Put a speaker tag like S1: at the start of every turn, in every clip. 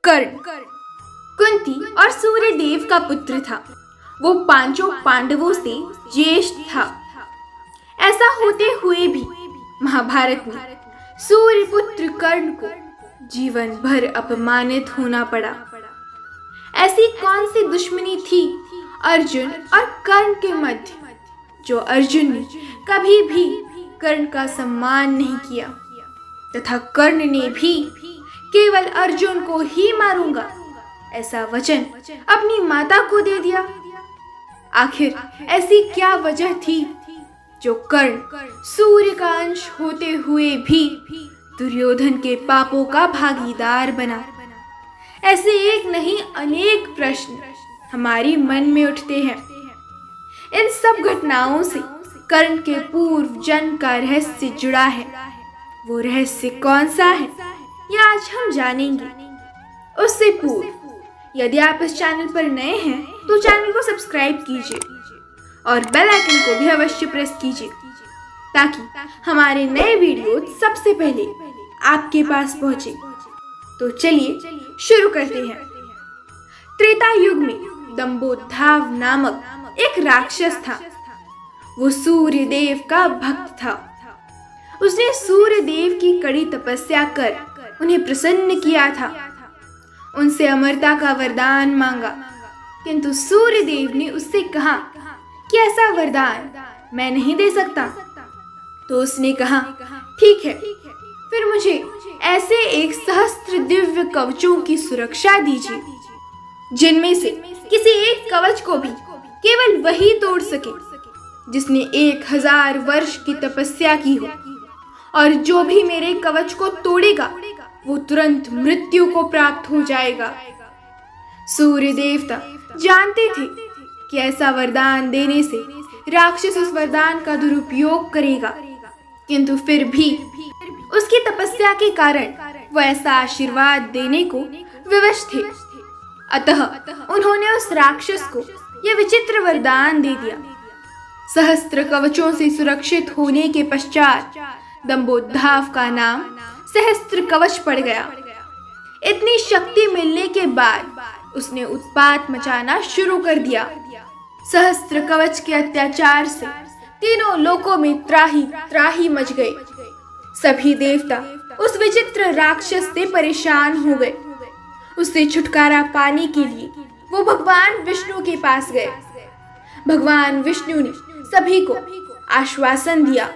S1: कर्ण कुंती और सूर्यदेव का पुत्र था। वो पांचों पांडवों से ज्येष्ठ था। ऐसा होते हुए भी महाभारत में सूर्यपुत्र कर्ण को जीवन भर अपमानित होना पड़ा। ऐसी कौन सी दुश्मनी थी अर्जुन और कर्ण के मध्य, जो अर्जुन ने कभी भी कर्ण का सम्मान नहीं किया, तथा कर्ण ने भी केवल अर्जुन को ही मारूंगा ऐसा वचन अपनी माता को दे दिया। आखिर ऐसी क्या वजह थी जो कर्ण सूर्य का अंश होते हुए भी दुर्योधन के पापों का भागीदार बना? ऐसे एक नहीं अनेक प्रश्न हमारी मन में उठते हैं। इन सब घटनाओं से कर्ण के पूर्व जन्म का रहस्य जुड़ा है। वो रहस्य कौन सा है, यह आज हम जानेंगे। उससे पूर्व यदि आप इस चैनल पर नए हैं तो चैनल को सब्सक्राइब कीजिए और बेल आइकन को भी अवश्य प्रेस कीजिए, ताकि हमारे नए वीडियो सबसे पहले आपके पास पहुंचे। तो चलिए शुरू करते हैं। त्रेता युग में दंभोद्धाव नामक एक राक्षस था। वो सूर्यदेव का भक्त था। उसने सूर्यदेव की कड़ी तपस्या कर उन्हें प्रसन्न किया था। उनसे अमरता का वरदान मांगा, किंतु सूर्यदेव ने उससे कहा कि ऐसा वरदान मैं नहीं दे सकता। तो उसने कहा, ठीक है, फिर मुझे ऐसे एक सहस्त्र दिव्य कवचों की सुरक्षा दीजिए जिनमें से किसी एक कवच को भी केवल वही तोड़ सके जिसने 1000 वर्ष की तपस्या की हो, और जो भी मेरे कवच को तोड़ेगा वो तुरंत मृत्यु को प्राप्त हो जाएगा। सूर्य देवता जानते थे कि ऐसा वरदान देने से राक्षस उस वरदान का दुरुपयोग करेगा, किंतु फिर भी उसकी तपस्या के कारण वह ऐसा आशीर्वाद देने को विवश थे। अतः उन्होंने उस राक्षस को यह विचित्र वरदान दे दिया। सहस्त्र कवचों से सुरक्षित होने के पश्चात दंभोद्धाव का नाम सहस्त्र कवच पड़ गया। इतनी शक्ति मिलने के बाद उसने उत्पात मचाना शुरू कर दिया। सहस्त्र कवच के अत्याचार से तीनों लोकों में त्राही त्राही मच गए। सभी देवता उस विचित्र राक्षस से परेशान हो गए। उससे छुटकारा पाने के लिए वो भगवान विष्णु के पास गए। भगवान विष्णु ने सभी को आश्वासन दिया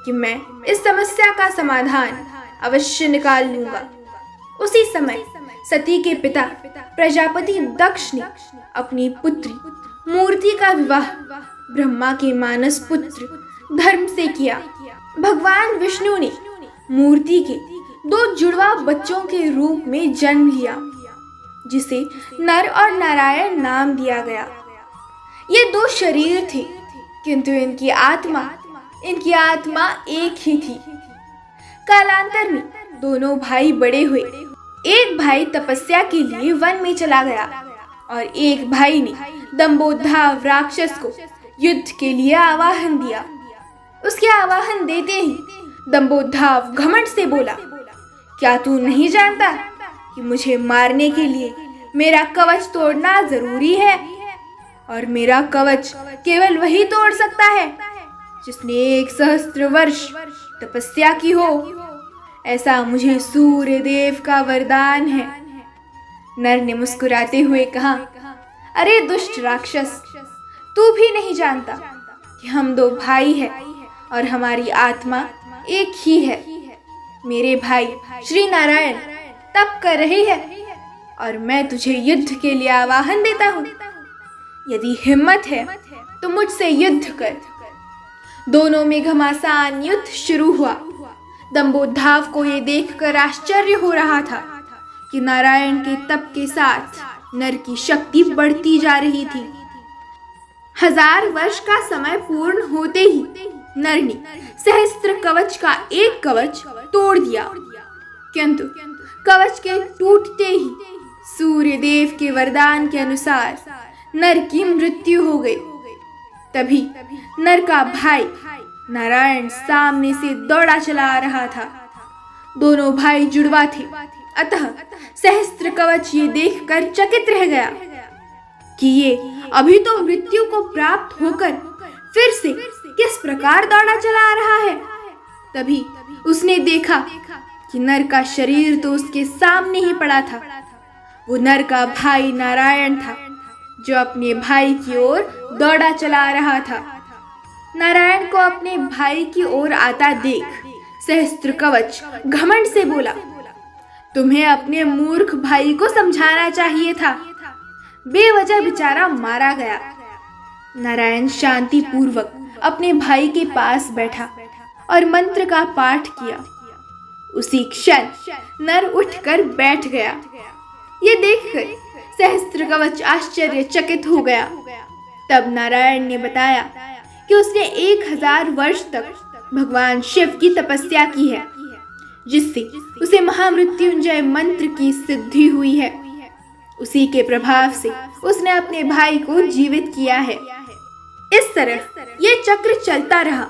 S1: कि मैं इस समस्या का समाधान अवश्य निकाल लूंगा। उसी समय सती के पिता प्रजापति दक्ष ने अपनी पुत्री मूर्ति का विवाह ब्रह्मा के मानस पुत्र धर्म से किया। भगवान विष्णु ने मूर्ति के 2 जुड़वा बच्चों के रूप में जन्म लिया, जिसे नर और नारायण नाम दिया गया। ये 2 शरीर थे, किंतु इनकी आत्मा एक ही थी। कालांतर में दोनों भाई बड़े हुए। एक भाई तपस्या के लिए वन में चला गया और एक भाई ने दंभोद्धाव राक्षस को युद्ध के लिए आवाहन दिया। उसके आवाहन देते ही दंभोद्धाव घमंड से बोला, क्या तू नहीं जानता कि मुझे मारने के लिए मेरा कवच तोड़ना जरूरी है, और मेरा कवच केवल वही तोड़ सकता है जिसने 1 सहस्त्र वर्ष तपस्या की हो। ऐसा मुझे सूर्य देव का वरदान है। नर ने मुस्कुराते हुए कहा, अरे दुष्ट राक्षस, तू भी नहीं जानता कि हम 2 भाई हैं और हमारी आत्मा एक ही है। मेरे भाई श्री नारायण तप कर रहे हैं और मैं तुझे युद्ध के लिए आवाहन देता हूँ। यदि हिम्मत है तो मुझसे युद्ध कर। दोनों में घमासान युद्ध शुरू हुआ। दंभोद्धाव को ये देखकर आश्चर्य हो रहा था कि नारायण के तप के साथ नर की शक्ति बढ़ती जा रही थी। 1000 वर्ष का समय पूर्ण होते ही नर ने सहस्त्र कवच का एक कवच तोड़ दिया, किंतु कवच के टूटते ही सूर्यदेव के वरदान के अनुसार नर की मृत्यु हो गई। तभी नर का भाई नारायण सामने से दौड़ा चला आ रहा था। दोनों भाई जुड़वा थे अतः सहस्त्रकवच ये देखकर चकित रह गया कि ये अभी तो मृत्यु को प्राप्त होकर फिर से किस प्रकार दौड़ा चला आ रहा है। तभी उसने देखा कि नर का शरीर तो उसके सामने ही पड़ा था। वो नर का भाई नारायण था, जो अपने भाई की ओर दौड़ा चला आ रहा था। नारायण को अपने भाई की ओर आता देख सहस्त्रकवच घमंड से बोला, तुम्हें अपने मूर्ख भाई को समझाना चाहिए था, बेवजह बेचारा मारा गया। नारायण शांति पूर्वक अपने भाई के पास बैठा और मंत्र का पाठ किया। उसी क्षण नर उठकर बैठ गया। ये देखकर सहस्त्रकवच आश्चर्यचकित हो गया। तब नारायण ने बताया कि उसने 1000 वर्ष तक भगवान शिव की तपस्या की है, जिससे उसे महामृत्युंजय मंत्र की सिद्धि हुई है। उसी के प्रभाव से उसने अपने भाई को जीवित किया है। इस तरह ये चक्र चलता रहा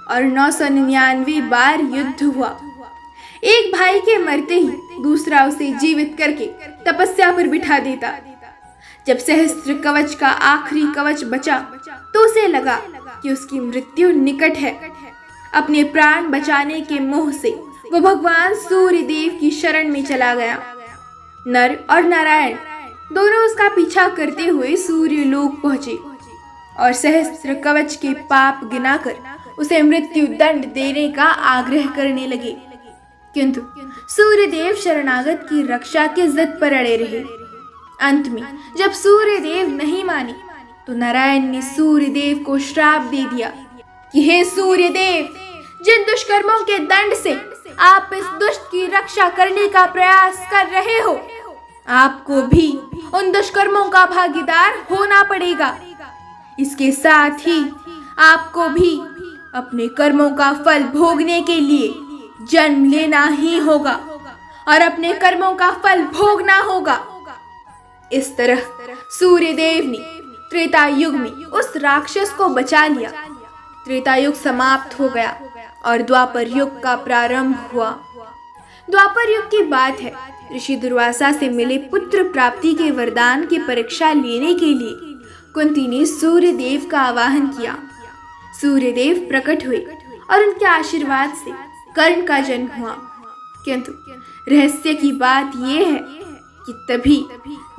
S1: और 999 बार युद्ध हुआ। एक भाई के मरते ही दूसरा उसे जीवित करके तपस्या पर बिठा देता। जब सहस्त्र कवच का आखिरी कवच बचा तो उसे लगा कि उसकी मृत्यु निकट है। अपने प्राण बचाने के मोह से वो भगवान सूर्य देव की शरण में चला गया। नर और नारायण दोनों उसका पीछा करते हुए सूर्य लोक पहुंचे और सहस्त्र कवच के पाप गिनाकर उसे मृत्यु दंड देने का आग्रह करने लगे, किंतु सूर्यदेव शरणागत की रक्षा के जिद पर अड़े रहे। अंत में जब सूर्यदेव नहीं माने तो नारायण ने सूर्यदेव को श्राप दे दिया कि हे सूर्यदेव, जिन दुष्कर्मों के दंड से आप इस दुष्ट की रक्षा करने का प्रयास कर रहे हो, आपको भी उन दुष्कर्मों का भागीदार होना पड़ेगा। इसके साथ ही आपको भी अपने कर्मों का फल भोगने के लिए जन्म लेना ही होगा और अपने कर्मों का फल भोगना होगा। इस तरह सूर्यदेव ने त्रेता युग में उस राक्षस को बचा लिया। त्रेता युग समाप्त हो गया और द्वापर युग का प्रारंभ हुआ। द्वापर युग की बात है। ऋषि दुर्वासा से मिले पुत्र प्राप्ति के वरदान की परीक्षा लेने के लिए कुंती ने सूर्यदेव का आवाहन किया। सूर्यदेव प्रकट हुए और उनके आशीर्वाद से कर्ण का जन्म हुआ। किंतु रहस्य की बात यह है कि तभी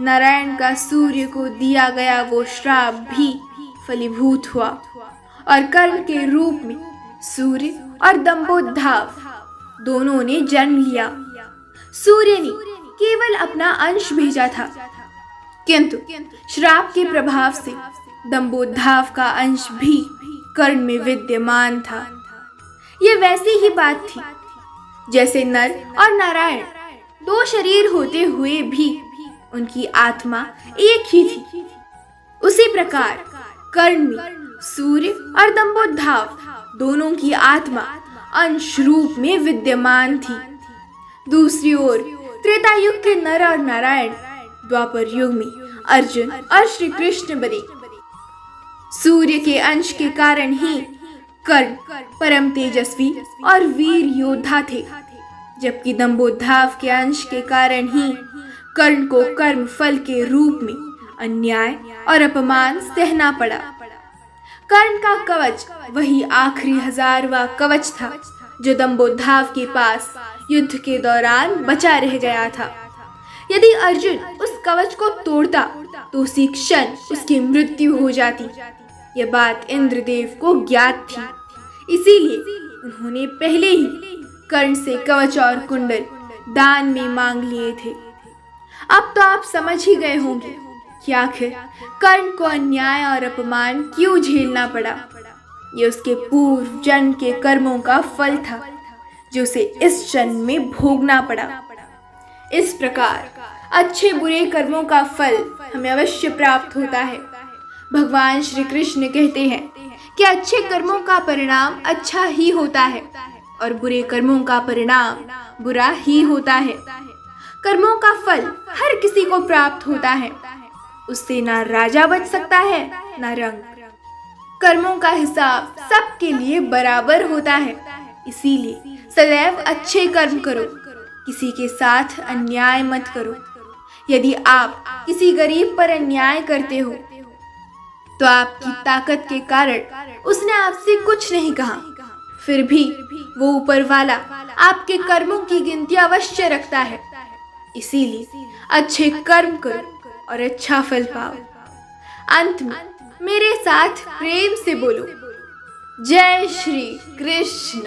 S1: नारायण का सूर्य को दिया गया वो श्राप भी फलीभूत हुआ और कर्ण के रूप में सूर्य और दंभोद्धाव दोनों ने जन्म लिया। सूर्य ने केवल अपना अंश भेजा था, किंतु श्राप के प्रभाव से दंभोद्धाव का अंश भी कर्ण में विद्यमान था। ये वैसी ही बात थी जैसे नर और नारायण दो शरीर होते हुए भी उनकी आत्मा एक ही थी। उसी प्रकार कर्ण में सूर्य और दंभोद्धाव दोनों की आत्मा अंश रूप में विद्यमान थी। दूसरी ओर त्रेता युग के नर और नारायण द्वापर युग में अर्जुन और श्री कृष्ण बने। सूर्य के अंश के कारण ही कर्ण परम तेजस्वी और वीर योद्धा थे, जबकि दंभोद्धाव के अंश के कारण ही कर्ण को कर्म फल के रूप में अन्याय और अपमान सहना पड़ा। कर्ण का कवच वही आखिरी 1000वां कवच था जो दंभोद्धाव के पास युद्ध के दौरान बचा रह गया था। यदि अर्जुन उस कवच को तोड़ता तो उसी क्षण उसकी मृत्यु हो जाती। यह बात इंद्रदेव को ज्ञात थी, इसीलिए उन्होंने पहले ही कर्ण से कवच और कुंडल दान में मांग लिए थे। अब तो आप समझ ही गए होंगे कि आखिर कर्ण को अन्याय और अपमान क्यों झेलना पड़ा। ये उसके पूर्व जन्म के कर्मों का फल था जो उसे इस जन्म में भोगना पड़ा। इस प्रकार अच्छे बुरे कर्मों का फल हमें अवश्य प्राप्त होता है। भगवान श्री कृष्ण कहते हैं कि अच्छे कर्मों का परिणाम अच्छा ही होता है और बुरे कर्मों का परिणाम बुरा ही होता है। कर्मों का फल हर किसी को प्राप्त होता है, उससे ना राजा बच सकता है ना रंग। कर्मों का हिसाब सबके लिए बराबर होता है, इसीलिए सदैव अच्छे कर्म करो, किसी के साथ अन्याय मत करो। यदि आप किसी गरीब पर अन्याय करते हो तो आपकी ताकत के कारण उसने आपसे कुछ नहीं कहा, फिर भी वो ऊपर वाला आपके कर्मों की गिनती अवश्य रखता है। इसीलिए अच्छे कर्म करो और अच्छा फल पाओ। अंत में मेरे साथ प्रेम से बोलो, जय श्री कृष्ण।